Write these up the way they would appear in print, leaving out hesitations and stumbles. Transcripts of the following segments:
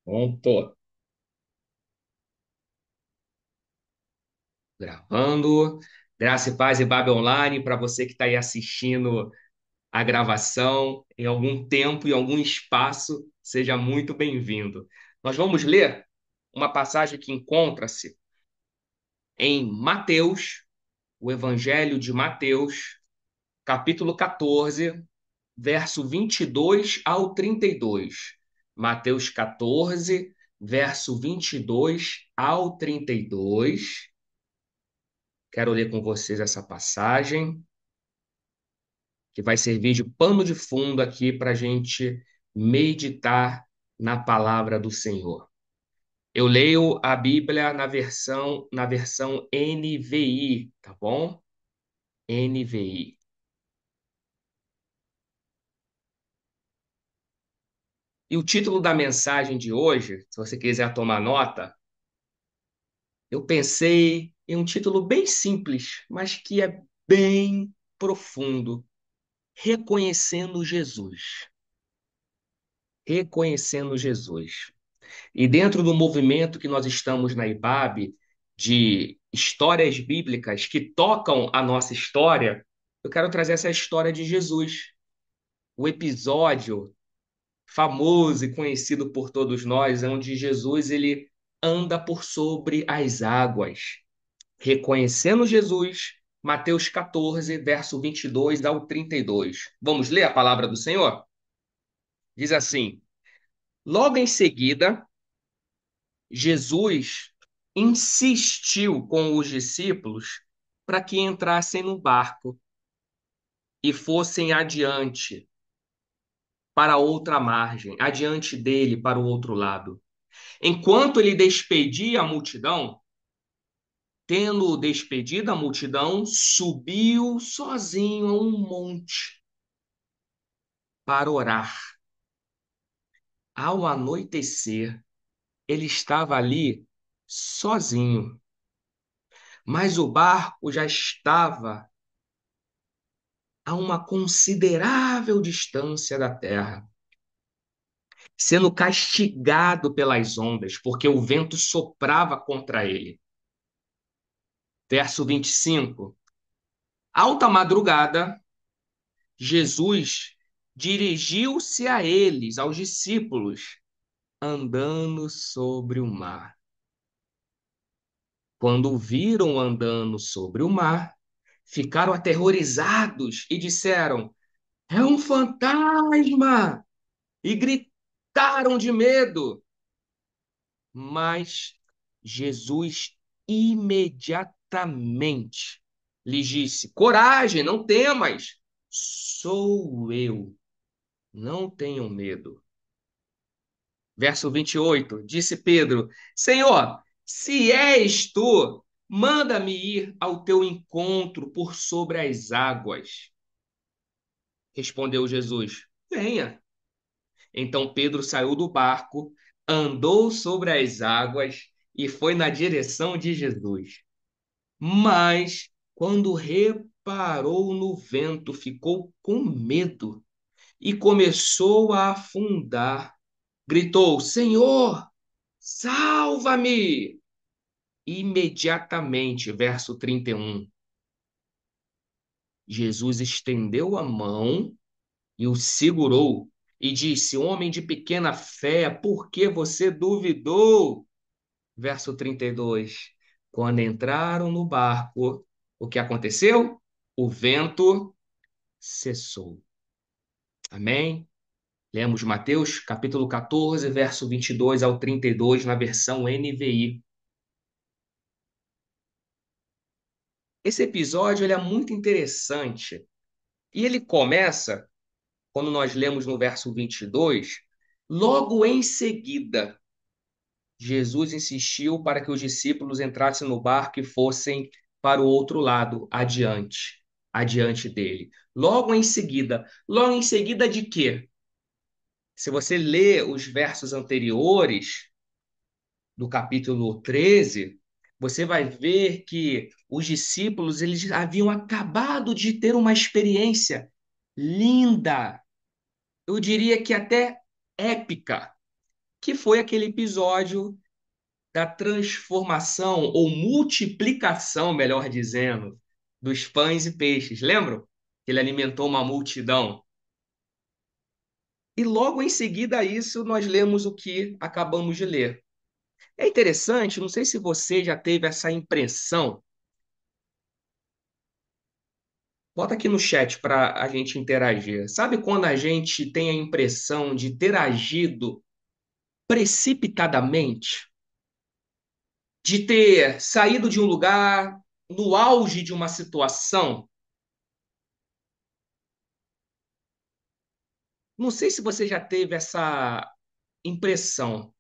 Pronto. Gravando. Graça e paz e Babe Online para você que está aí assistindo a gravação em algum tempo, em algum espaço, seja muito bem-vindo. Nós vamos ler uma passagem que encontra-se em Mateus, o Evangelho de Mateus, capítulo 14, verso 22 ao 32. Mateus 14, verso 22 ao 32. Quero ler com vocês essa passagem, que vai servir de pano de fundo aqui para a gente meditar na palavra do Senhor. Eu leio a Bíblia na versão NVI, tá bom? NVI. E o título da mensagem de hoje, se você quiser tomar nota, eu pensei em um título bem simples, mas que é bem profundo. Reconhecendo Jesus. Reconhecendo Jesus. E dentro do movimento que nós estamos na IBAB, de histórias bíblicas que tocam a nossa história, eu quero trazer essa história de Jesus. O episódio famoso e conhecido por todos nós, onde Jesus ele anda por sobre as águas. Reconhecendo Jesus, Mateus 14, verso 22 ao 32. Vamos ler a palavra do Senhor? Diz assim: Logo em seguida, Jesus insistiu com os discípulos para que entrassem no barco e fossem adiante para outra margem, adiante dele para o outro lado. Enquanto ele despedia a multidão, tendo despedido a multidão, subiu sozinho a um monte para orar. Ao anoitecer, ele estava ali sozinho, mas o barco já estava a uma considerável distância da terra, sendo castigado pelas ondas, porque o vento soprava contra ele. Verso 25. Alta madrugada, Jesus dirigiu-se a eles, aos discípulos, andando sobre o mar. Quando o viram andando sobre o mar, ficaram aterrorizados e disseram: É um fantasma! E gritaram de medo. Mas Jesus imediatamente lhes disse: Coragem, não temas, sou eu, não tenham medo. Verso 28, disse Pedro: Senhor, se és tu, manda-me ir ao teu encontro por sobre as águas. Respondeu Jesus: Venha. Então Pedro saiu do barco, andou sobre as águas e foi na direção de Jesus. Mas, quando reparou no vento, ficou com medo e começou a afundar. Gritou: Senhor, salva-me! Imediatamente, verso 31, Jesus estendeu a mão e o segurou e disse: Homem de pequena fé, por que você duvidou? Verso 32. Quando entraram no barco, o que aconteceu? O vento cessou. Amém? Lemos Mateus, capítulo 14, verso 22 ao 32, na versão NVI. Esse episódio ele é muito interessante. E ele começa, quando nós lemos no verso 22, logo em seguida. Jesus insistiu para que os discípulos entrassem no barco e fossem para o outro lado, adiante, adiante dele. Logo em seguida de quê? Se você lê os versos anteriores do capítulo 13, você vai ver que os discípulos eles haviam acabado de ter uma experiência linda, eu diria que até épica, que foi aquele episódio da transformação ou multiplicação, melhor dizendo, dos pães e peixes. Lembram? Ele alimentou uma multidão. E logo em seguida a isso, nós lemos o que acabamos de ler. É interessante, não sei se você já teve essa impressão. Bota aqui no chat para a gente interagir. Sabe quando a gente tem a impressão de ter agido precipitadamente? De ter saído de um lugar no auge de uma situação? Não sei se você já teve essa impressão,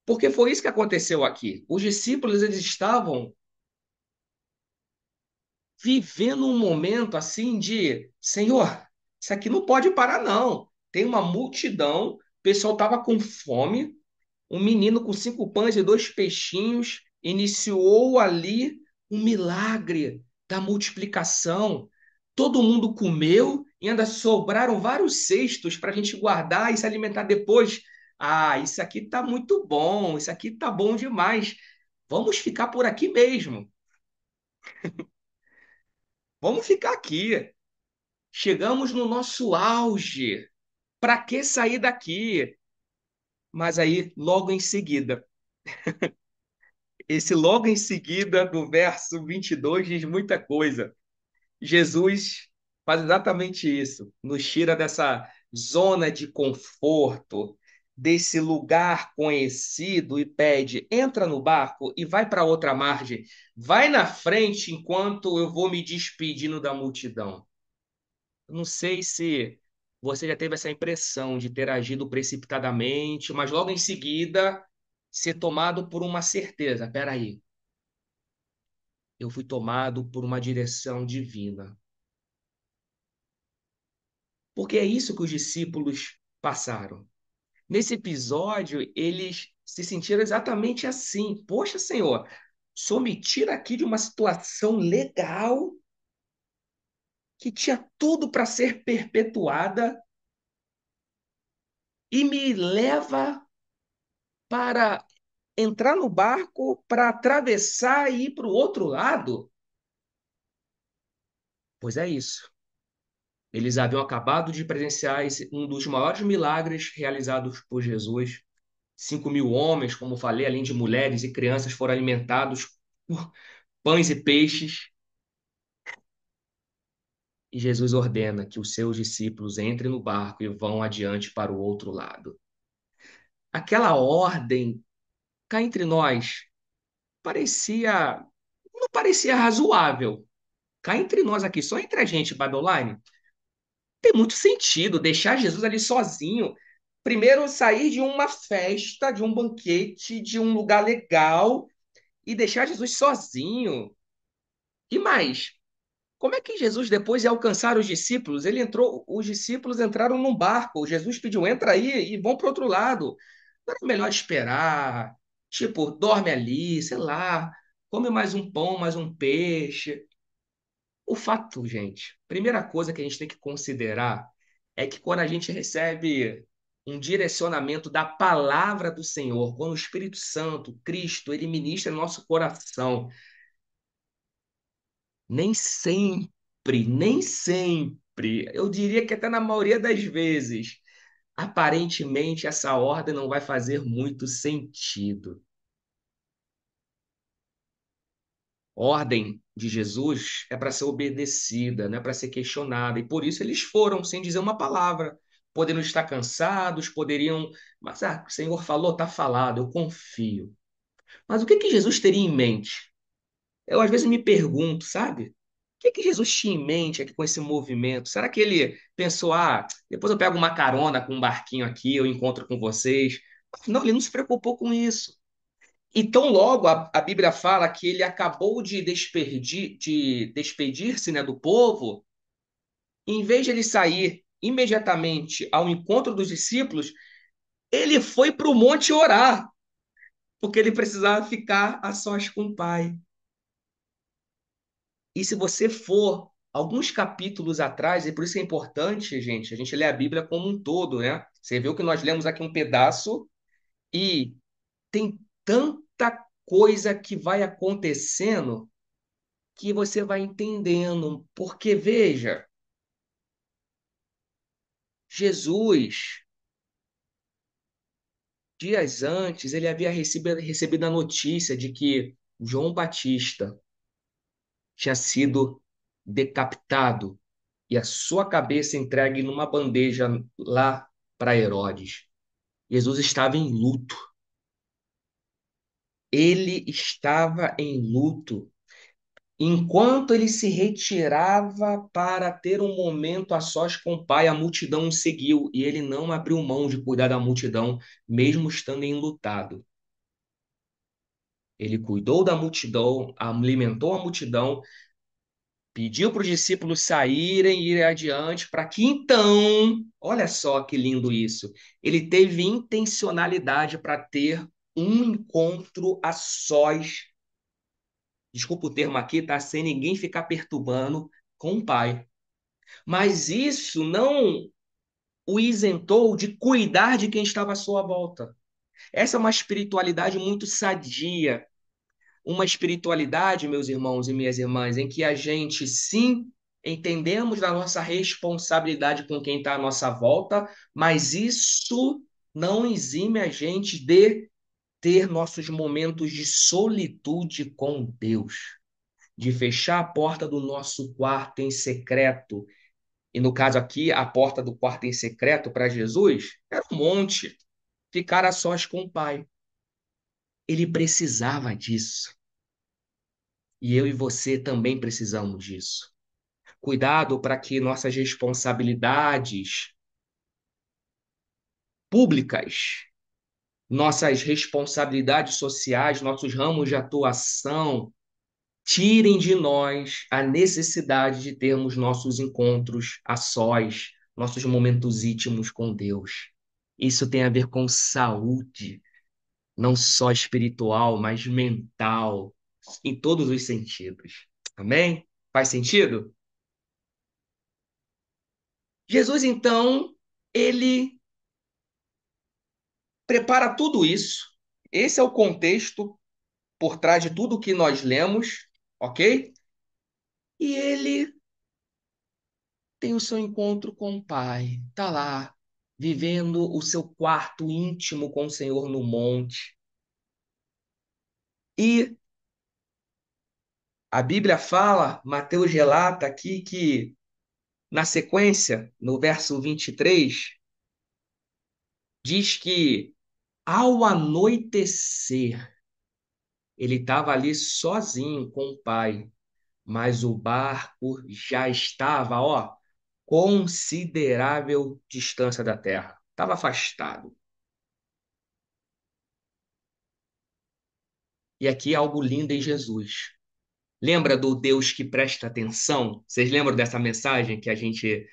porque foi isso que aconteceu aqui. Os discípulos eles estavam vivendo um momento assim de, Senhor, isso aqui não pode parar não. Tem uma multidão, o pessoal estava com fome. Um menino com 5 pães e 2 peixinhos iniciou ali um milagre da multiplicação. Todo mundo comeu e ainda sobraram vários cestos para a gente guardar e se alimentar depois. Ah, isso aqui tá muito bom, isso aqui tá bom demais. Vamos ficar por aqui mesmo. Vamos ficar aqui. Chegamos no nosso auge. Para que sair daqui? Mas aí, logo em seguida, esse logo em seguida do verso 22 diz muita coisa. Jesus faz exatamente isso, nos tira dessa zona de conforto, desse lugar conhecido e pede: entra no barco e vai para outra margem. Vai na frente enquanto eu vou me despedindo da multidão. Eu não sei se você já teve essa impressão de ter agido precipitadamente, mas logo em seguida ser tomado por uma certeza. Peraí, eu fui tomado por uma direção divina. Porque é isso que os discípulos passaram. Nesse episódio, eles se sentiram exatamente assim. Poxa, Senhor, só me tira aqui de uma situação legal que tinha tudo para ser perpetuada e me leva para entrar no barco para atravessar e ir para o outro lado. Pois é isso. Eles haviam acabado de presenciar um dos maiores milagres realizados por Jesus. 5.000 homens, como falei, além de mulheres e crianças, foram alimentados por pães e peixes. E Jesus ordena que os seus discípulos entrem no barco e vão adiante para o outro lado. Aquela ordem, cá entre nós, parecia, não parecia razoável. Cá entre nós aqui, só entre a gente, Babeline, tem muito sentido deixar Jesus ali sozinho. Primeiro, sair de uma festa, de um banquete, de um lugar legal e deixar Jesus sozinho. E mais, como é que Jesus depois ia alcançar os discípulos? Ele entrou, os discípulos entraram num barco. Jesus pediu: entra aí e vão para o outro lado. Não era melhor esperar? Tipo, dorme ali, sei lá, come mais um pão, mais um peixe. O fato, gente, primeira coisa que a gente tem que considerar é que quando a gente recebe um direcionamento da palavra do Senhor, quando o Espírito Santo, Cristo, ele ministra no nosso coração, nem sempre, eu diria que até na maioria das vezes, aparentemente essa ordem não vai fazer muito sentido. Ordem de Jesus é para ser obedecida, não é para ser questionada. E por isso eles foram sem dizer uma palavra. Poderiam estar cansados, poderiam. Mas, o Senhor falou, está falado, eu confio. Mas o que que Jesus teria em mente? Eu às vezes me pergunto, sabe? O que que Jesus tinha em mente aqui com esse movimento? Será que ele pensou, depois eu pego uma carona com um barquinho aqui, eu encontro com vocês? Não, ele não se preocupou com isso. E tão logo a Bíblia fala que ele acabou de despedir-se, né, do povo, e em vez de ele sair imediatamente ao encontro dos discípulos, ele foi para o monte orar, porque ele precisava ficar a sós com o Pai. E se você for alguns capítulos atrás, e por isso é importante, gente, a gente ler a Bíblia como um todo, né? Você viu que nós lemos aqui um pedaço e tem tanta coisa que vai acontecendo que você vai entendendo. Porque, veja, Jesus, dias antes, ele havia recebido a notícia de que João Batista tinha sido decapitado e a sua cabeça entregue numa bandeja lá para Herodes. Jesus estava em luto. Ele estava em luto. Enquanto ele se retirava para ter um momento a sós com o Pai, a multidão o seguiu e ele não abriu mão de cuidar da multidão, mesmo estando enlutado. Ele cuidou da multidão, alimentou a multidão, pediu para os discípulos saírem e ir adiante, para que então, olha só que lindo isso, ele teve intencionalidade para ter um encontro a sós, desculpa o termo aqui, tá? Sem ninguém ficar perturbando com o Pai. Mas isso não o isentou de cuidar de quem estava à sua volta. Essa é uma espiritualidade muito sadia, uma espiritualidade, meus irmãos e minhas irmãs, em que a gente sim entendemos da nossa responsabilidade com quem está à nossa volta, mas isso não exime a gente de ter nossos momentos de solitude com Deus, de fechar a porta do nosso quarto em secreto. E no caso aqui, a porta do quarto em secreto para Jesus era um monte, ficar a sós com o Pai. Ele precisava disso. E eu e você também precisamos disso. Cuidado para que nossas responsabilidades públicas, nossas responsabilidades sociais, nossos ramos de atuação, tirem de nós a necessidade de termos nossos encontros a sós, nossos momentos íntimos com Deus. Isso tem a ver com saúde, não só espiritual, mas mental, em todos os sentidos. Amém? Faz sentido? Jesus, então, ele prepara tudo isso. Esse é o contexto por trás de tudo que nós lemos, ok? E ele tem o seu encontro com o Pai. Tá lá, vivendo o seu quarto íntimo com o Senhor no monte. E a Bíblia fala, Mateus relata aqui que, na sequência, no verso 23, diz que ao anoitecer, ele estava ali sozinho com o Pai, mas o barco já estava, ó, considerável distância da terra. Estava afastado. E aqui algo lindo em Jesus. Lembra do Deus que presta atenção? Vocês lembram dessa mensagem que a gente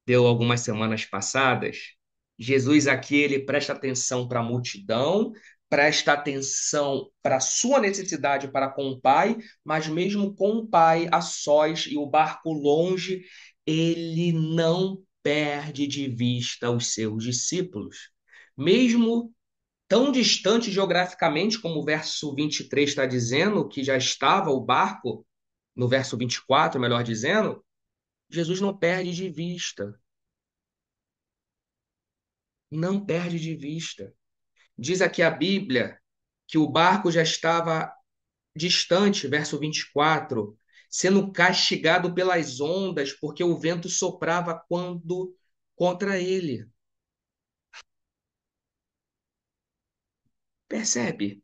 deu algumas semanas passadas? Jesus aqui, ele presta atenção para a multidão, presta atenção para a sua necessidade para com o Pai, mas mesmo com o Pai a sós e o barco longe, ele não perde de vista os seus discípulos. Mesmo tão distante geograficamente, como o verso 23 está dizendo, que já estava o barco, no verso 24, melhor dizendo, Jesus não perde de vista. Não perde de vista. Diz aqui a Bíblia que o barco já estava distante, verso 24, sendo castigado pelas ondas, porque o vento soprava quando contra ele. Percebe?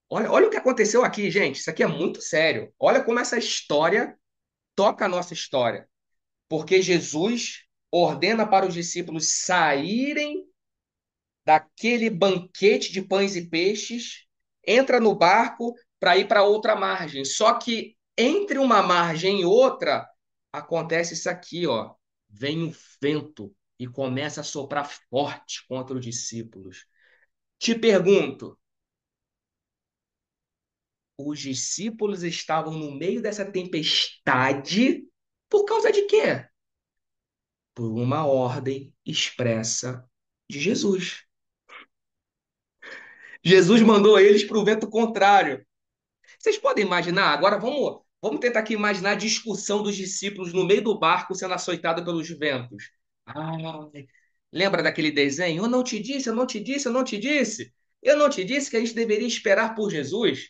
Olha o que aconteceu aqui, gente. Isso aqui é muito sério. Olha como essa história toca a nossa história. Porque Jesus ordena para os discípulos saírem daquele banquete de pães e peixes, entra no barco para ir para outra margem. Só que entre uma margem e outra acontece isso aqui, ó. Vem um vento e começa a soprar forte contra os discípulos. Te pergunto, os discípulos estavam no meio dessa tempestade Por causa de quê? Por uma ordem expressa de Jesus. Jesus mandou eles para o vento contrário. Vocês podem imaginar? Agora vamos tentar aqui imaginar a discussão dos discípulos no meio do barco sendo açoitado pelos ventos. Ai, lembra daquele desenho? Eu não te disse, eu não te disse, eu não te disse. Eu não te disse que a gente deveria esperar por Jesus.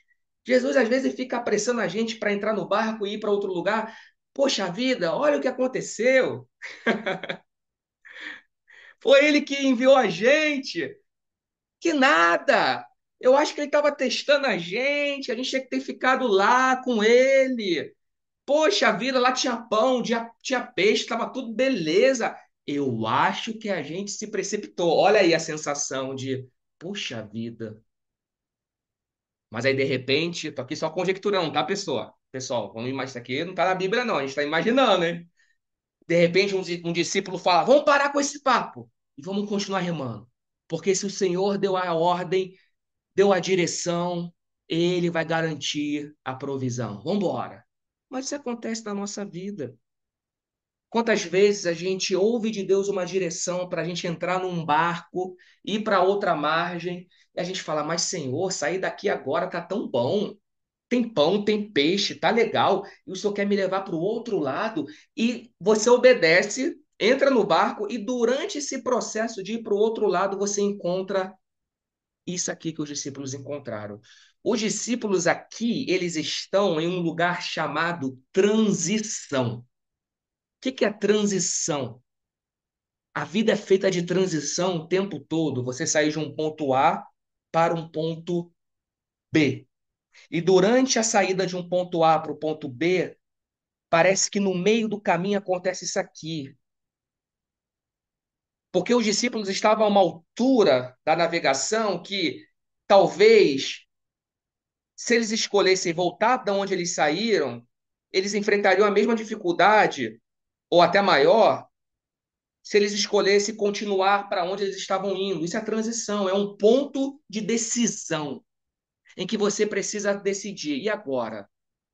Jesus às vezes fica apressando a gente para entrar no barco e ir para outro lugar. Poxa vida, olha o que aconteceu. Foi ele que enviou a gente. Que nada! Eu acho que ele estava testando a gente tinha que ter ficado lá com ele. Poxa vida, lá tinha pão, tinha peixe, estava tudo beleza. Eu acho que a gente se precipitou. Olha aí a sensação de, poxa vida. Mas aí, de repente, tô aqui só conjecturando, tá, pessoal? Pessoal, vamos imaginar isso aqui, não tá na Bíblia, não. A gente tá imaginando, hein? De repente, um discípulo fala: vamos parar com esse papo e vamos continuar remando. Porque se o Senhor deu a ordem, deu a direção, ele vai garantir a provisão. Vamos embora. Mas isso acontece na nossa vida. Quantas vezes a gente ouve de Deus uma direção para a gente entrar num barco, ir para outra margem, e a gente fala: mas Senhor, sair daqui agora tá tão bom. Tem pão, tem peixe, tá legal. E o Senhor quer me levar para o outro lado. E você obedece, entra no barco, e durante esse processo de ir para o outro lado, você encontra isso aqui que os discípulos encontraram. Os discípulos aqui, eles estão em um lugar chamado transição. O que que é transição? A vida é feita de transição o tempo todo. Você sai de um ponto A para um ponto B. E durante a saída de um ponto A para o ponto B, parece que no meio do caminho acontece isso aqui. Porque os discípulos estavam a uma altura da navegação que talvez, se eles escolhessem voltar de onde eles saíram, eles enfrentariam a mesma dificuldade, ou até maior, se eles escolhessem continuar para onde eles estavam indo. Isso é transição, é um ponto de decisão em que você precisa decidir. E agora?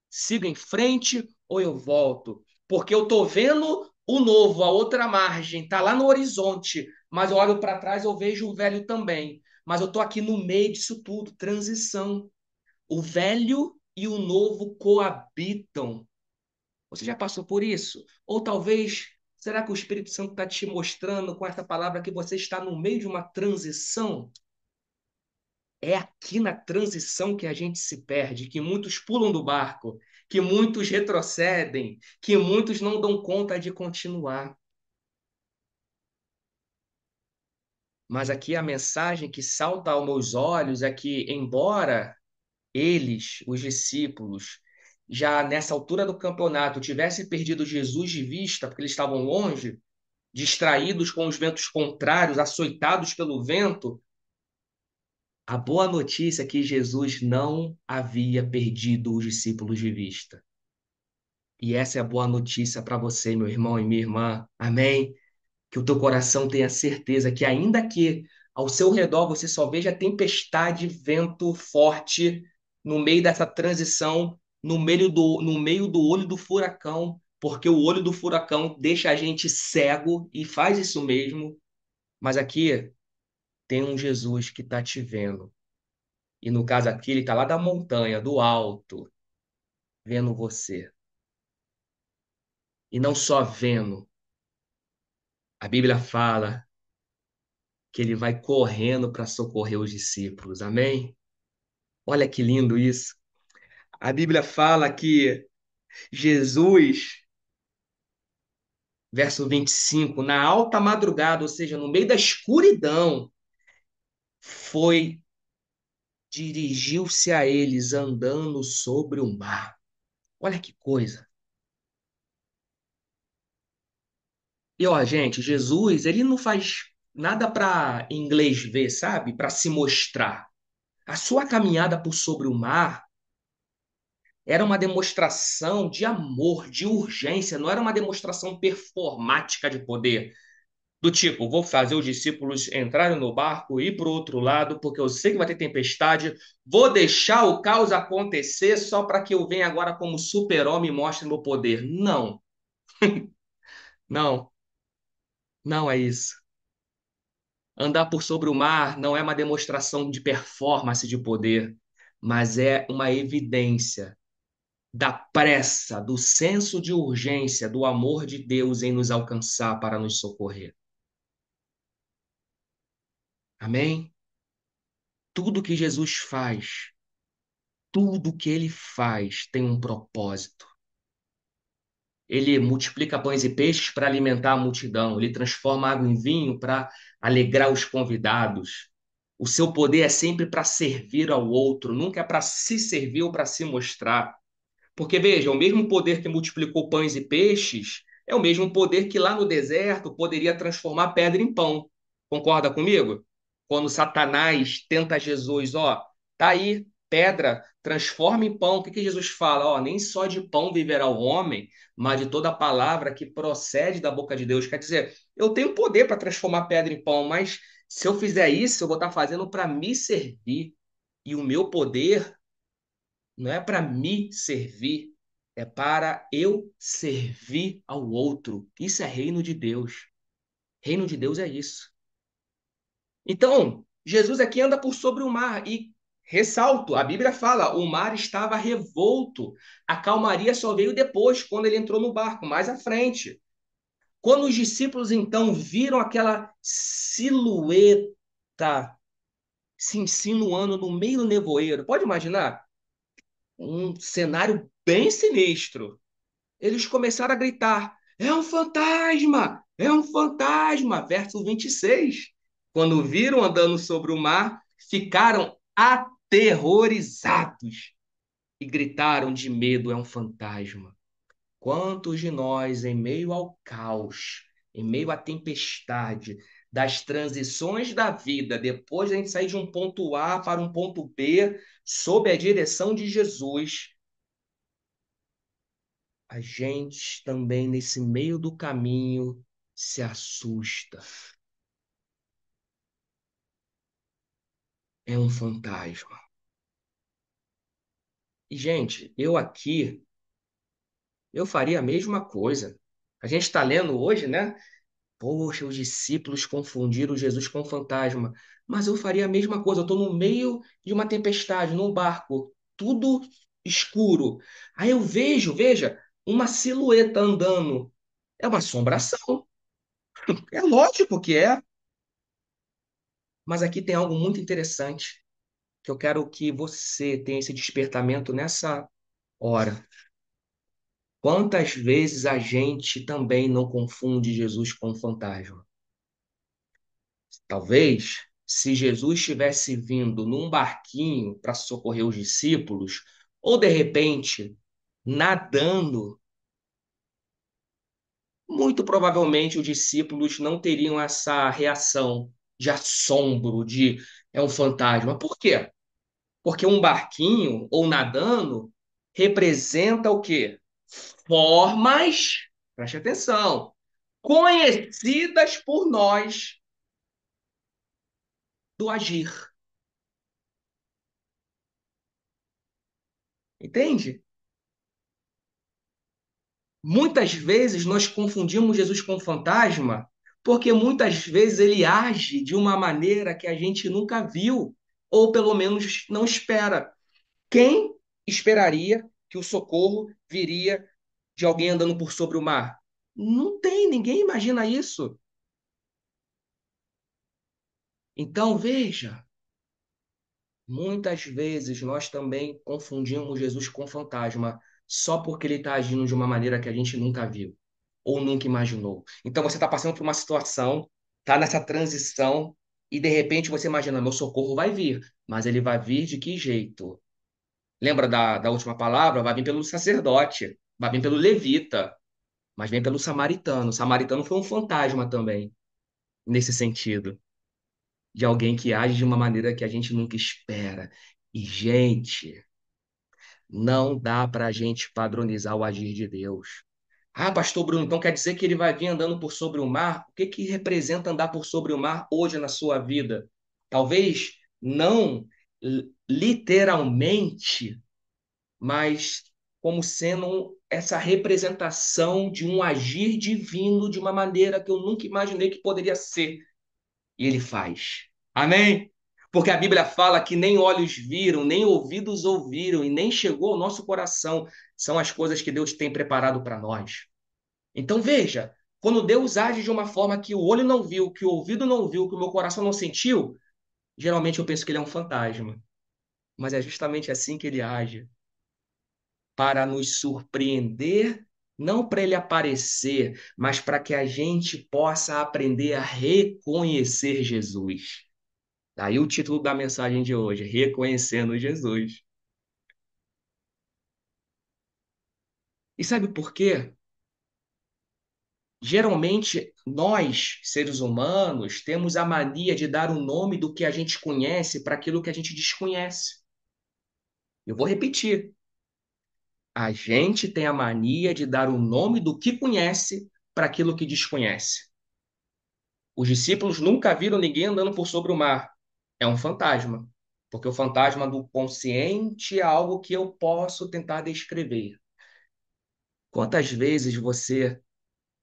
Sigo em frente ou eu volto? Porque eu estou vendo o novo, a outra margem, está lá no horizonte, mas eu olho para trás eu vejo o velho também. Mas eu estou aqui no meio disso tudo, transição. O velho e o novo coabitam. Você já passou por isso? Ou talvez, será que o Espírito Santo está te mostrando com essa palavra que você está no meio de uma transição? É aqui na transição que a gente se perde, que muitos pulam do barco, que muitos retrocedem, que muitos não dão conta de continuar. Mas aqui a mensagem que salta aos meus olhos é que, embora eles, os discípulos, já nessa altura do campeonato tivessem perdido Jesus de vista, porque eles estavam longe, distraídos com os ventos contrários, açoitados pelo vento, a boa notícia é que Jesus não havia perdido os discípulos de vista. E essa é a boa notícia para você, meu irmão e minha irmã. Amém? Que o teu coração tenha certeza que, ainda que ao seu redor você só veja tempestade, vento forte, no meio dessa transição, no meio do olho do furacão, porque o olho do furacão deixa a gente cego e faz isso mesmo. Mas aqui tem um Jesus que está te vendo. E no caso aqui, ele está lá da montanha, do alto, vendo você. E não só vendo. A Bíblia fala que ele vai correndo para socorrer os discípulos. Amém? Olha que lindo isso. A Bíblia fala que Jesus, verso 25, na alta madrugada, ou seja, no meio da escuridão, foi, dirigiu-se a eles andando sobre o mar. Olha que coisa. E ó, gente, Jesus, ele não faz nada para inglês ver, sabe? Para se mostrar. A sua caminhada por sobre o mar era uma demonstração de amor, de urgência, não era uma demonstração performática de poder. Do tipo, vou fazer os discípulos entrarem no barco e ir para o outro lado, porque eu sei que vai ter tempestade, vou deixar o caos acontecer só para que eu venha agora como super-homem e mostre meu poder. Não. Não, não é isso. Andar por sobre o mar não é uma demonstração de performance de poder, mas é uma evidência da pressa, do senso de urgência, do amor de Deus em nos alcançar para nos socorrer. Amém? Tudo que Jesus faz, tudo que ele faz tem um propósito. Ele multiplica pães e peixes para alimentar a multidão, ele transforma água em vinho para alegrar os convidados. O seu poder é sempre para servir ao outro, nunca é para se servir ou para se mostrar. Porque, veja, o mesmo poder que multiplicou pães e peixes é o mesmo poder que lá no deserto poderia transformar pedra em pão. Concorda comigo? Quando Satanás tenta Jesus, ó, tá aí, pedra, transforma em pão. O que que Jesus fala? Ó, nem só de pão viverá o homem, mas de toda palavra que procede da boca de Deus. Quer dizer, eu tenho poder para transformar pedra em pão, mas se eu fizer isso, eu vou estar fazendo para me servir. E o meu poder não é para me servir, é para eu servir ao outro. Isso é reino de Deus. Reino de Deus é isso. Então, Jesus aqui anda por sobre o mar e ressalto, a Bíblia fala, o mar estava revolto. A calmaria só veio depois, quando ele entrou no barco, mais à frente. Quando os discípulos então viram aquela silhueta se insinuando no meio do nevoeiro, pode imaginar? Um cenário bem sinistro. Eles começaram a gritar: é um fantasma! É um fantasma! Verso 26. Quando viram andando sobre o mar, ficaram aterrorizados e gritaram de medo: é um fantasma. Quantos de nós, em meio ao caos, em meio à tempestade, das transições da vida, depois de a gente sair de um ponto A para um ponto B, sob a direção de Jesus, a gente também, nesse meio do caminho, se assusta. É um fantasma. E, gente, eu aqui, eu faria a mesma coisa. A gente está lendo hoje, né? Poxa, os discípulos confundiram Jesus com fantasma. Mas eu faria a mesma coisa. Eu estou no meio de uma tempestade, num barco, tudo escuro. Aí eu veja, uma silhueta andando. É uma assombração. É lógico que é. Mas aqui tem algo muito interessante, que eu quero que você tenha esse despertamento nessa hora. Quantas vezes a gente também não confunde Jesus com um fantasma? Talvez, se Jesus tivesse vindo num barquinho para socorrer os discípulos, ou de repente nadando, muito provavelmente os discípulos não teriam essa reação de assombro, de é um fantasma. Por quê? Porque um barquinho ou nadando representa o quê? Formas, preste atenção, conhecidas por nós do agir. Entende? Muitas vezes nós confundimos Jesus com fantasma, porque muitas vezes ele age de uma maneira que a gente nunca viu, ou pelo menos não espera. Quem esperaria que o socorro viria de alguém andando por sobre o mar? Não tem, ninguém imagina isso. Então, veja, muitas vezes nós também confundimos Jesus com fantasma, só porque ele está agindo de uma maneira que a gente nunca viu ou nunca imaginou. Então, você está passando por uma situação, está nessa transição, e de repente você imagina: meu socorro vai vir, mas ele vai vir de que jeito? Lembra da última palavra? Vai vir pelo sacerdote, vai vir pelo levita, mas vem pelo samaritano. O samaritano foi um fantasma também, nesse sentido, de alguém que age de uma maneira que a gente nunca espera. E, gente, não dá para a gente padronizar o agir de Deus. Ah, pastor Bruno, então quer dizer que ele vai vir andando por sobre o mar? O que que representa andar por sobre o mar hoje na sua vida? Talvez não literalmente, mas como sendo essa representação de um agir divino de uma maneira que eu nunca imaginei que poderia ser. E ele faz. Amém? Porque a Bíblia fala que nem olhos viram, nem ouvidos ouviram, e nem chegou ao nosso coração. São as coisas que Deus tem preparado para nós. Então veja, quando Deus age de uma forma que o olho não viu, que o ouvido não viu, que o meu coração não sentiu, geralmente eu penso que ele é um fantasma. Mas é justamente assim que ele age, para nos surpreender, não para ele aparecer, mas para que a gente possa aprender a reconhecer Jesus. Daí o título da mensagem de hoje, Reconhecendo Jesus. E sabe por quê? Geralmente, nós, seres humanos, temos a mania de dar o nome do que a gente conhece para aquilo que a gente desconhece. Eu vou repetir. A gente tem a mania de dar o nome do que conhece para aquilo que desconhece. Os discípulos nunca viram ninguém andando por sobre o mar. É um fantasma. Porque o fantasma do consciente é algo que eu posso tentar descrever. Quantas vezes você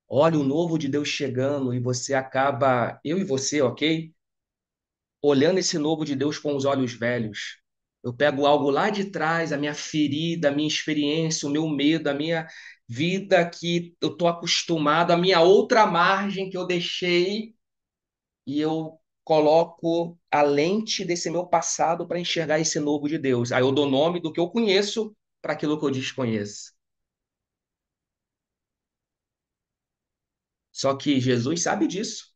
olha o novo de Deus chegando e você acaba, eu e você, ok? Olhando esse novo de Deus com os olhos velhos. Eu pego algo lá de trás, a minha ferida, a minha experiência, o meu medo, a minha vida que eu estou acostumado, a minha outra margem que eu deixei, e eu coloco a lente desse meu passado para enxergar esse novo de Deus. Aí eu dou nome do que eu conheço para aquilo que eu desconheço. Só que Jesus sabe disso.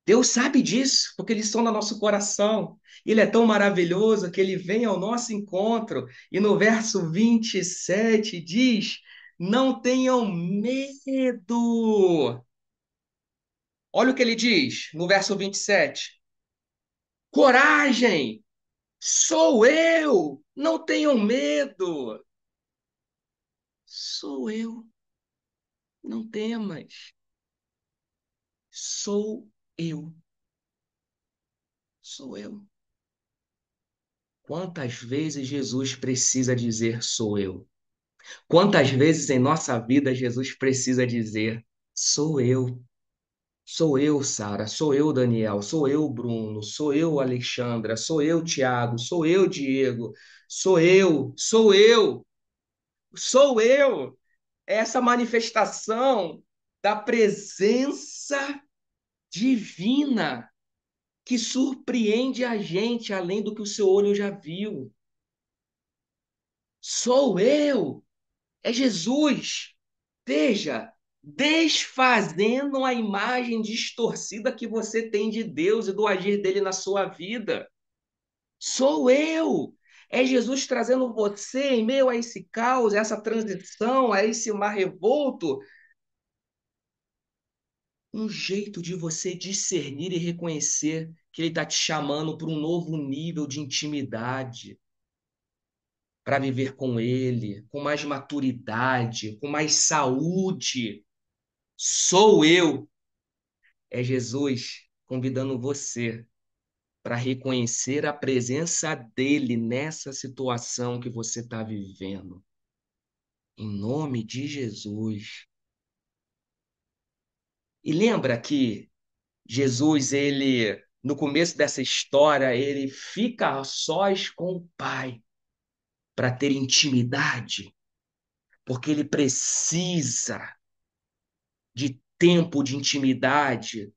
Deus sabe disso, porque eles estão no nosso coração. Ele é tão maravilhoso que ele vem ao nosso encontro. E no verso 27 diz: Não tenham medo. Olha o que ele diz no verso 27. Coragem, sou eu. Não tenham medo. Sou eu. Não temas. Sou eu. Sou eu. Quantas vezes Jesus precisa dizer sou eu? Quantas vezes em nossa vida Jesus precisa dizer: sou eu, sou eu, Sara, sou eu, Daniel, sou eu, Bruno, sou eu, Alexandra, sou eu, Tiago, sou eu, Diego, sou eu, sou eu, sou eu. Essa manifestação da presença divina que surpreende a gente além do que o seu olho já viu. Sou eu, é Jesus. Veja, desfazendo a imagem distorcida que você tem de Deus e do agir dele na sua vida. Sou eu. É Jesus trazendo você em meio a esse caos, a essa transição, a esse mar revolto, um jeito de você discernir e reconhecer que ele está te chamando para um novo nível de intimidade, para viver com ele, com mais maturidade, com mais saúde. Sou eu. É Jesus convidando você para reconhecer a presença dele nessa situação que você está vivendo. Em nome de Jesus. E lembra que Jesus, ele, no começo dessa história, ele fica a sós com o Pai para ter intimidade, porque ele precisa de tempo de intimidade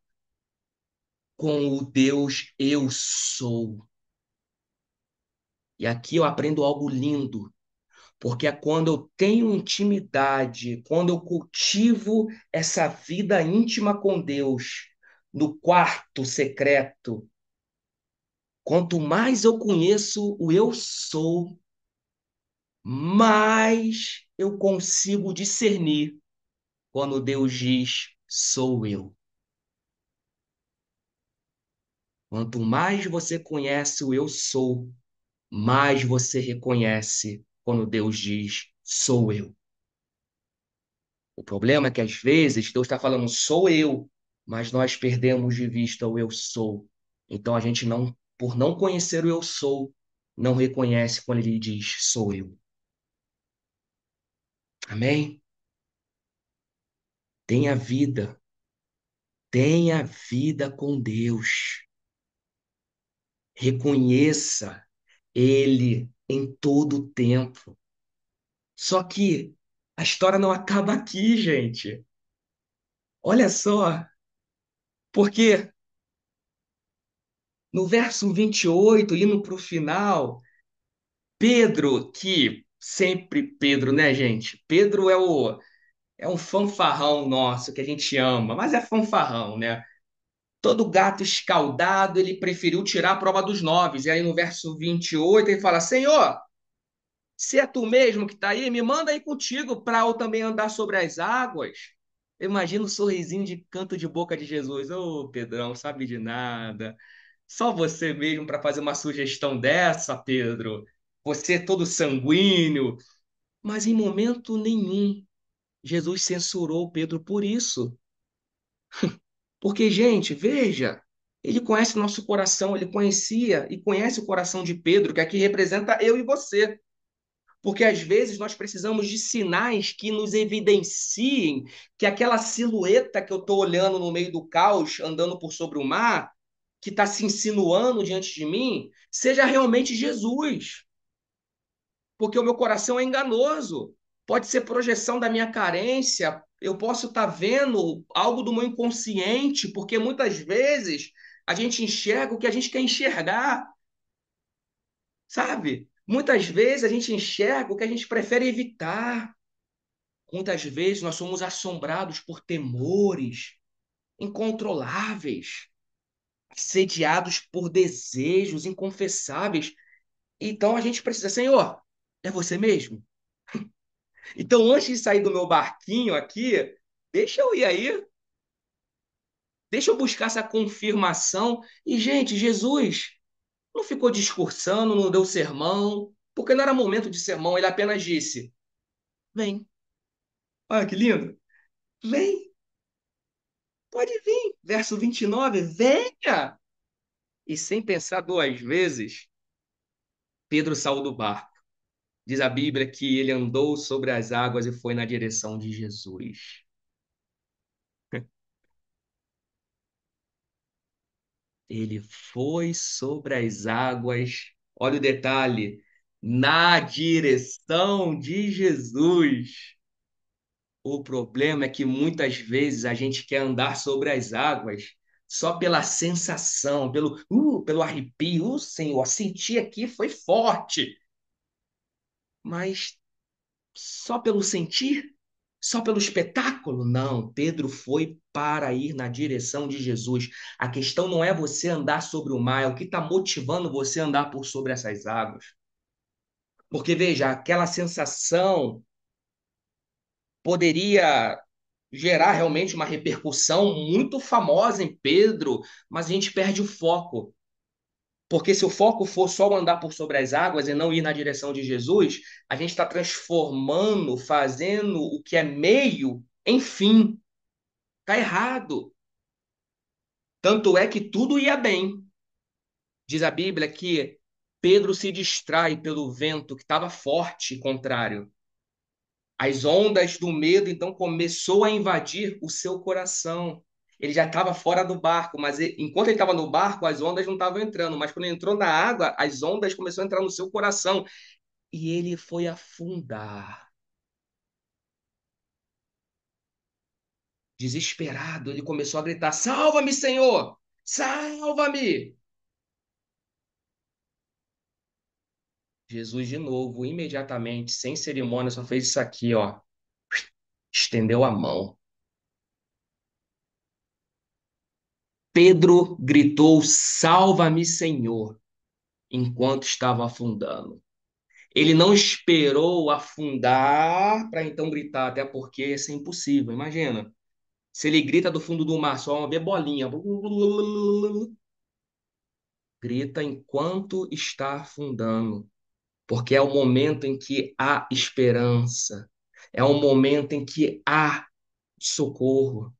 com o Deus eu sou. E aqui eu aprendo algo lindo, porque é quando eu tenho intimidade, quando eu cultivo essa vida íntima com Deus, no quarto secreto, quanto mais eu conheço o eu sou, mais eu consigo discernir quando Deus diz sou eu. Quanto mais você conhece o eu sou, mais você reconhece quando Deus diz sou eu. O problema é que às vezes Deus está falando sou eu, mas nós perdemos de vista o eu sou. Então a gente não, por não conhecer o eu sou, não reconhece quando ele diz sou eu. Amém? Tenha tenha vida com Deus. Reconheça Ele em todo o tempo. Só que a história não acaba aqui, gente. Olha só, porque no verso 28, indo para o final, Pedro, que sempre Pedro, né, gente? Pedro é um fanfarrão nosso que a gente ama, mas é fanfarrão, né? Todo gato escaldado, ele preferiu tirar a prova dos nove. E aí no verso 28 ele fala: Senhor, se é tu mesmo que está aí, me manda aí contigo para eu também andar sobre as águas. Imagina o sorrisinho de canto de boca de Jesus. Ô, Pedrão, sabe de nada. Só você mesmo para fazer uma sugestão dessa, Pedro. Você é todo sanguíneo. Mas em momento nenhum Jesus censurou Pedro por isso. Porque, gente, veja, ele conhece o nosso coração, ele conhecia e conhece o coração de Pedro, que aqui representa eu e você. Porque às vezes nós precisamos de sinais que nos evidenciem que aquela silhueta que eu estou olhando no meio do caos, andando por sobre o mar, que está se insinuando diante de mim, seja realmente Jesus. Porque o meu coração é enganoso. Pode ser projeção da minha carência, eu posso estar vendo algo do meu inconsciente, porque muitas vezes a gente enxerga o que a gente quer enxergar, sabe? Muitas vezes a gente enxerga o que a gente prefere evitar. Muitas vezes nós somos assombrados por temores incontroláveis, assediados por desejos inconfessáveis. Então a gente precisa, Senhor, é você mesmo? Então, antes de sair do meu barquinho aqui, deixa eu ir aí, deixa eu buscar essa confirmação. E, gente, Jesus não ficou discursando, não deu sermão, porque não era momento de sermão, ele apenas disse: Vem. Olha que lindo. Vem, pode vir. Verso 29, venha. E sem pensar duas vezes, Pedro saiu do barco. Diz a Bíblia que ele andou sobre as águas e foi na direção de Jesus. Ele foi sobre as águas. Olha o detalhe, na direção de Jesus. O problema é que muitas vezes a gente quer andar sobre as águas só pela sensação, pelo arrepio. Senhor, senti aqui, foi forte. Mas só pelo sentir? Só pelo espetáculo? Não, Pedro foi para ir na direção de Jesus. A questão não é você andar sobre o mar, é o que está motivando você a andar por sobre essas águas. Porque, veja, aquela sensação poderia gerar realmente uma repercussão muito famosa em Pedro, mas a gente perde o foco. Porque se o foco for só andar por sobre as águas e não ir na direção de Jesus, a gente está transformando, fazendo o que é meio em fim. Está errado. Tanto é que tudo ia bem. Diz a Bíblia que Pedro se distrai pelo vento que estava forte e contrário. As ondas do medo então começou a invadir o seu coração. Ele já estava fora do barco, mas enquanto ele estava no barco, as ondas não estavam entrando. Mas quando ele entrou na água, as ondas começaram a entrar no seu coração e ele foi afundar. Desesperado, ele começou a gritar: Salva-me, Senhor! Salva-me! Jesus, de novo, imediatamente, sem cerimônia, só fez isso aqui, ó. Estendeu a mão. Pedro gritou: Salva-me, Senhor, enquanto estava afundando. Ele não esperou afundar para então gritar, até porque isso é impossível. Imagina. Se ele grita do fundo do mar, só uma ver bolinha. Grita enquanto está afundando, porque é o momento em que há esperança, é o momento em que há socorro.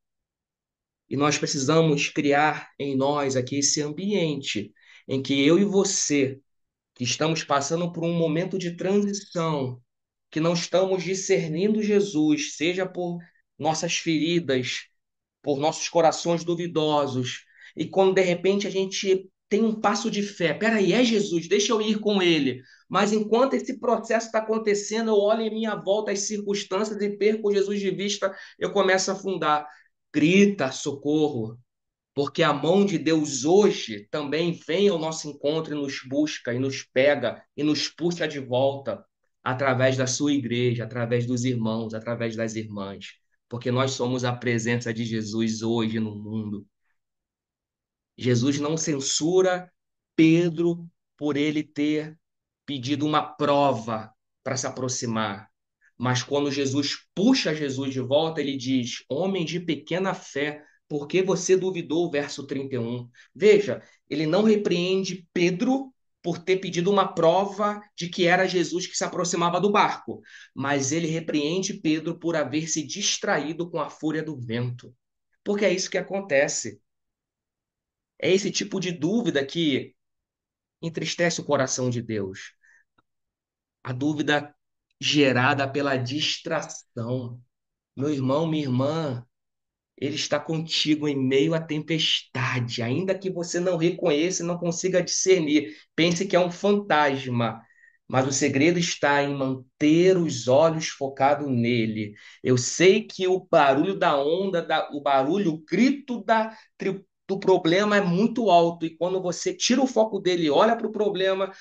E nós precisamos criar em nós aqui esse ambiente em que eu e você, que estamos passando por um momento de transição, que não estamos discernindo Jesus, seja por nossas feridas, por nossos corações duvidosos. E quando de repente a gente tem um passo de fé, peraí, é Jesus, deixa eu ir com ele. Mas enquanto esse processo está acontecendo, eu olho em minha volta as circunstâncias e perco Jesus de vista, eu começo a afundar. Grita, socorro, porque a mão de Deus hoje também vem ao nosso encontro e nos busca, e nos pega, e nos puxa de volta, através da sua igreja, através dos irmãos, através das irmãs, porque nós somos a presença de Jesus hoje no mundo. Jesus não censura Pedro por ele ter pedido uma prova para se aproximar. Mas quando Jesus puxa Jesus de volta, ele diz: Homem de pequena fé, por que você duvidou? Verso 31. Veja, ele não repreende Pedro por ter pedido uma prova de que era Jesus que se aproximava do barco, mas ele repreende Pedro por haver se distraído com a fúria do vento. Porque é isso que acontece. É esse tipo de dúvida que entristece o coração de Deus. A dúvida gerada pela distração. Meu irmão, minha irmã, ele está contigo em meio à tempestade, ainda que você não reconheça e não consiga discernir. Pense que é um fantasma, mas o segredo está em manter os olhos focados nele. Eu sei que o barulho da onda, o barulho, o grito do problema é muito alto, e quando você tira o foco dele e olha para o problema,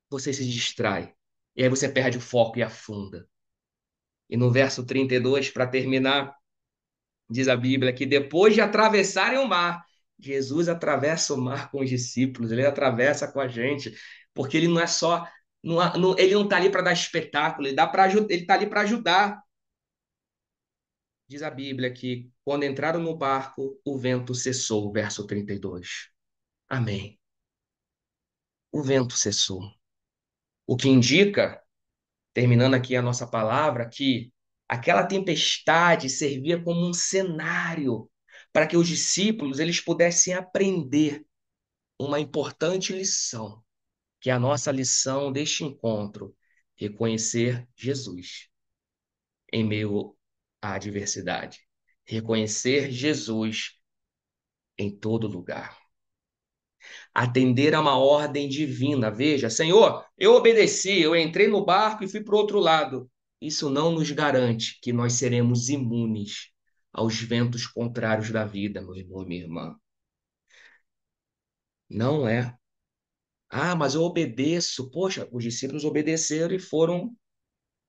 você se distrai. E aí você perde o foco e afunda. E no verso 32, para terminar, diz a Bíblia que depois de atravessarem o mar, Jesus atravessa o mar com os discípulos, ele atravessa com a gente, porque ele não é só, ele não está ali para dar espetáculo, ele está ali para ajudar. Diz a Bíblia que quando entraram no barco, o vento cessou, verso 32. Amém. O vento cessou. O que indica, terminando aqui a nossa palavra, que aquela tempestade servia como um cenário para que os discípulos eles pudessem aprender uma importante lição, que é a nossa lição deste encontro, reconhecer Jesus em meio à adversidade, reconhecer Jesus em todo lugar, atender a uma ordem divina. Veja, Senhor, eu obedeci, eu entrei no barco e fui para o outro lado. Isso não nos garante que nós seremos imunes aos ventos contrários da vida, meu irmão e minha irmã. Não é. Ah, mas eu obedeço. Poxa, os discípulos obedeceram e foram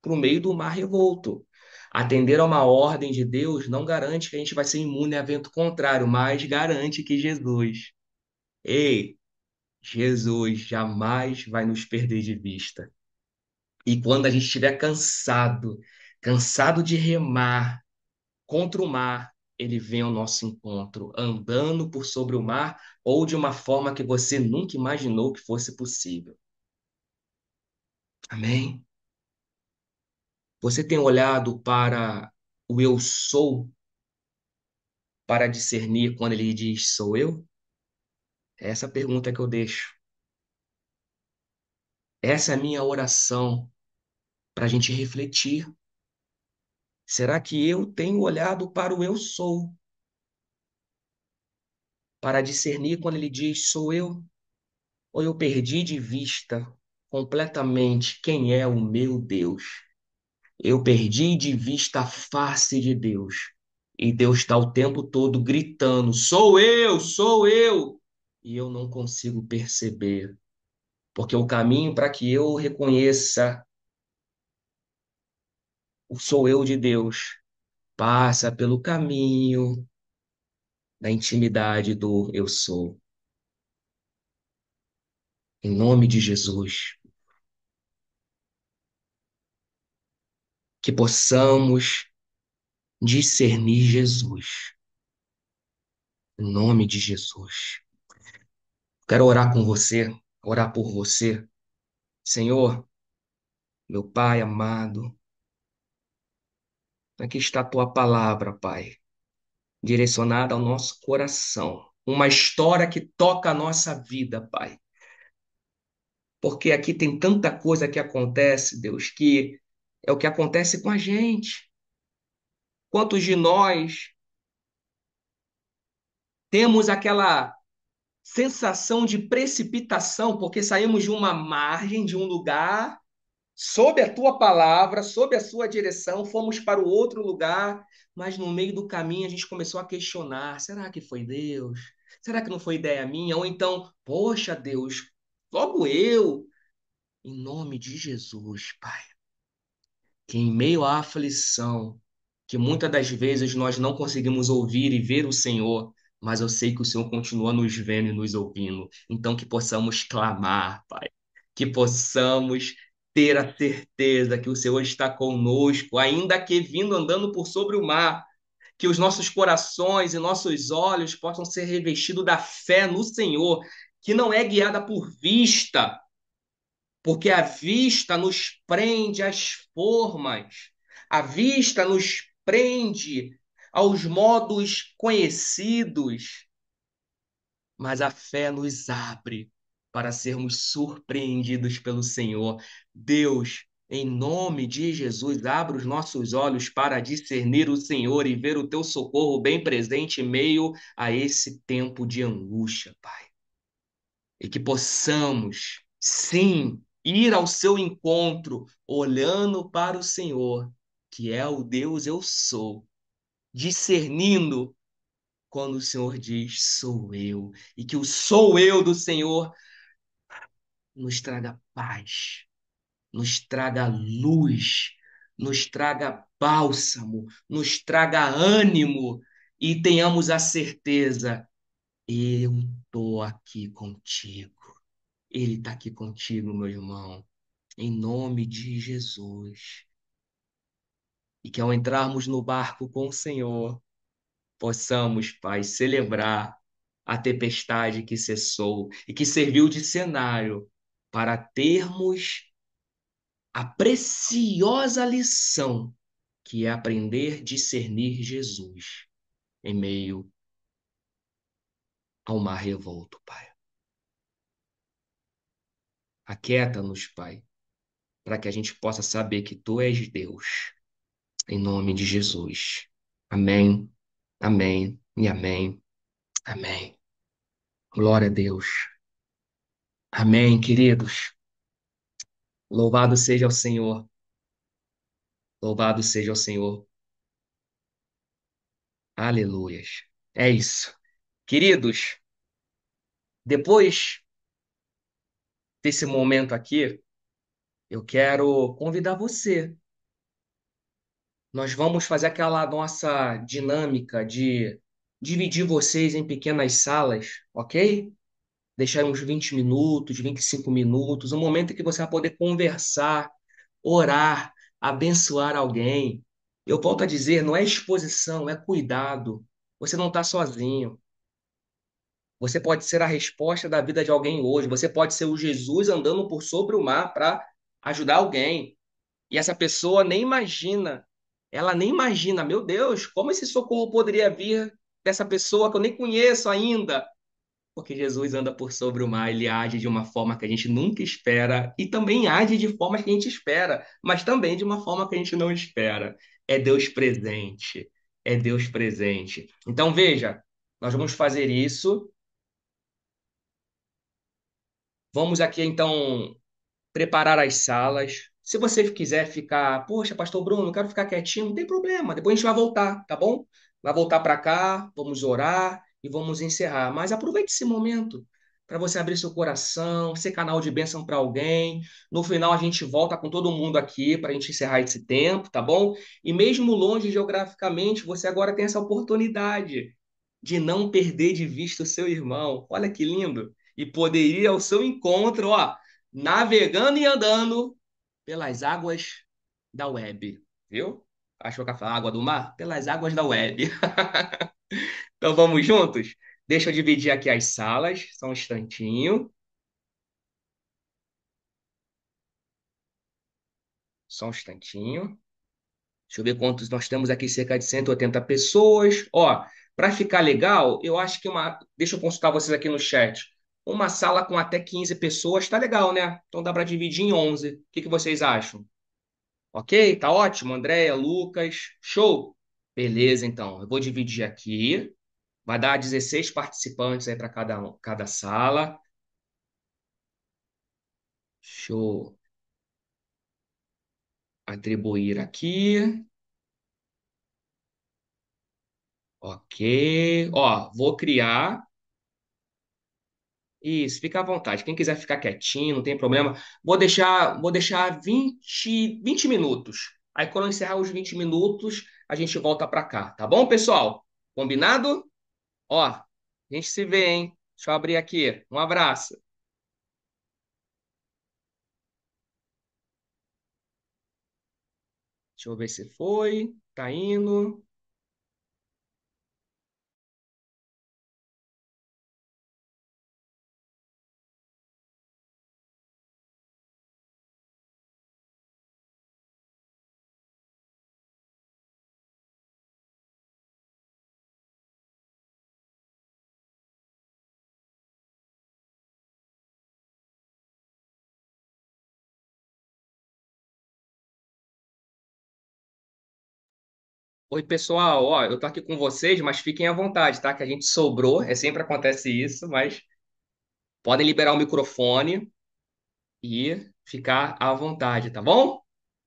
para o meio do mar revolto. Atender a uma ordem de Deus não garante que a gente vai ser imune a vento contrário, mas garante que Jesus, ei, Jesus jamais vai nos perder de vista. E quando a gente estiver cansado, cansado de remar contra o mar, ele vem ao nosso encontro, andando por sobre o mar ou de uma forma que você nunca imaginou que fosse possível. Amém? Você tem olhado para o eu sou para discernir quando ele diz sou eu? É essa a pergunta que eu deixo. Essa é a minha oração para a gente refletir. Será que eu tenho olhado para o eu sou para discernir quando ele diz sou eu? Ou eu perdi de vista completamente quem é o meu Deus? Eu perdi de vista a face de Deus. E Deus está o tempo todo gritando: sou eu, sou eu. E eu não consigo perceber. Porque o caminho para que eu reconheça o sou eu de Deus passa pelo caminho da intimidade do eu sou. Em nome de Jesus, que possamos discernir Jesus. Em nome de Jesus. Quero orar com você, orar por você. Senhor, meu Pai amado, aqui está a tua palavra, Pai, direcionada ao nosso coração. Uma história que toca a nossa vida, Pai. Porque aqui tem tanta coisa que acontece, Deus, que é o que acontece com a gente. Quantos de nós temos aquela sensação de precipitação, porque saímos de uma margem, de um lugar, sob a tua palavra, sob a sua direção, fomos para o outro lugar, mas no meio do caminho a gente começou a questionar: será que foi Deus? Será que não foi ideia minha? Ou então, poxa, Deus, logo eu, em nome de Jesus, Pai, que em meio à aflição, que muitas das vezes nós não conseguimos ouvir e ver o Senhor, mas eu sei que o Senhor continua nos vendo e nos ouvindo. Então, que possamos clamar, Pai, que possamos ter a certeza que o Senhor está conosco, ainda que vindo andando por sobre o mar, que os nossos corações e nossos olhos possam ser revestidos da fé no Senhor, que não é guiada por vista, porque a vista nos prende às formas, a vista nos prende aos modos conhecidos, mas a fé nos abre para sermos surpreendidos pelo Senhor. Deus, em nome de Jesus, abre os nossos olhos para discernir o Senhor e ver o teu socorro bem presente em meio a esse tempo de angústia, Pai, e que possamos, sim, ir ao seu encontro, olhando para o Senhor, que é o Deus eu sou, discernindo quando o Senhor diz sou eu, e que o sou eu do Senhor nos traga paz, nos traga luz, nos traga bálsamo, nos traga ânimo e tenhamos a certeza, eu estou aqui contigo. Ele está aqui contigo, meu irmão, em nome de Jesus. E que ao entrarmos no barco com o Senhor, possamos, Pai, celebrar a tempestade que cessou e que serviu de cenário para termos a preciosa lição que é aprender a discernir Jesus em meio ao mar revolto, Pai. Aquieta-nos, Pai, para que a gente possa saber que Tu és Deus. Em nome de Jesus. Amém, amém e amém. Amém. Glória a Deus. Amém, queridos. Louvado seja o Senhor. Louvado seja o Senhor. Aleluias. É isso. Queridos, depois desse momento aqui, eu quero convidar você. Nós vamos fazer aquela nossa dinâmica de dividir vocês em pequenas salas, ok? Deixar uns 20 minutos, 25 minutos, um momento em que você vai poder conversar, orar, abençoar alguém. Eu volto a dizer, não é exposição, é cuidado. Você não está sozinho. Você pode ser a resposta da vida de alguém hoje. Você pode ser o Jesus andando por sobre o mar para ajudar alguém. E essa pessoa nem imagina. Ela nem imagina, meu Deus, como esse socorro poderia vir dessa pessoa que eu nem conheço ainda? Porque Jesus anda por sobre o mar, ele age de uma forma que a gente nunca espera e também age de formas que a gente espera, mas também de uma forma que a gente não espera. É Deus presente. É Deus presente. Então, veja, nós vamos fazer isso. Vamos aqui, então, preparar as salas. Se você quiser ficar, poxa, Pastor Bruno, eu quero ficar quietinho, não tem problema. Depois a gente vai voltar, tá bom? Vai voltar para cá, vamos orar e vamos encerrar. Mas aproveite esse momento para você abrir seu coração, ser canal de bênção para alguém. No final a gente volta com todo mundo aqui para a gente encerrar esse tempo, tá bom? E mesmo longe geograficamente, você agora tem essa oportunidade de não perder de vista o seu irmão. Olha que lindo! E poder ir ao seu encontro, ó, navegando e andando pelas águas da web, viu? Achou que ia falar água do mar? Pelas águas da web. Então vamos juntos? Deixa eu dividir aqui as salas, só um instantinho. Só um instantinho. Deixa eu ver quantos nós temos aqui, cerca de 180 pessoas. Ó, para ficar legal, eu acho que uma. Deixa eu consultar vocês aqui no chat. Uma sala com até 15 pessoas tá legal, né? Então dá para dividir em 11. O que que vocês acham? Ok? Tá ótimo, Andréia, Lucas. Show! Beleza, então. Eu vou dividir aqui. Vai dar 16 participantes aí para cada sala. Show. Atribuir aqui. Ok. Ó, vou criar. Isso, fica à vontade. Quem quiser ficar quietinho, não tem problema. Vou deixar 20 minutos. Aí quando eu encerrar os 20 minutos, a gente volta para cá, tá bom, pessoal? Combinado? Ó, a gente se vê, hein? Deixa eu abrir aqui. Um abraço. Deixa eu ver se foi. Tá indo. Oi, pessoal. Ó, eu tô aqui com vocês, mas fiquem à vontade, tá? Que a gente sobrou. Sempre acontece isso, mas podem liberar o microfone e ficar à vontade, tá bom?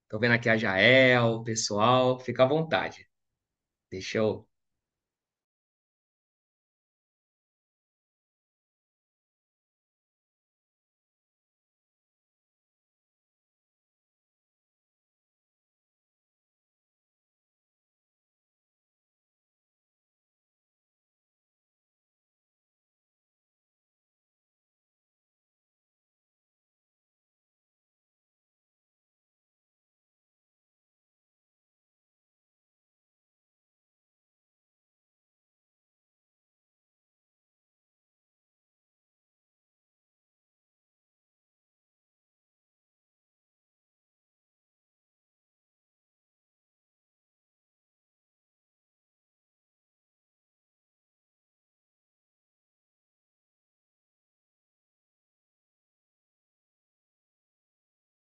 Tô vendo aqui a Jael, o pessoal. Fica à vontade. Deixa eu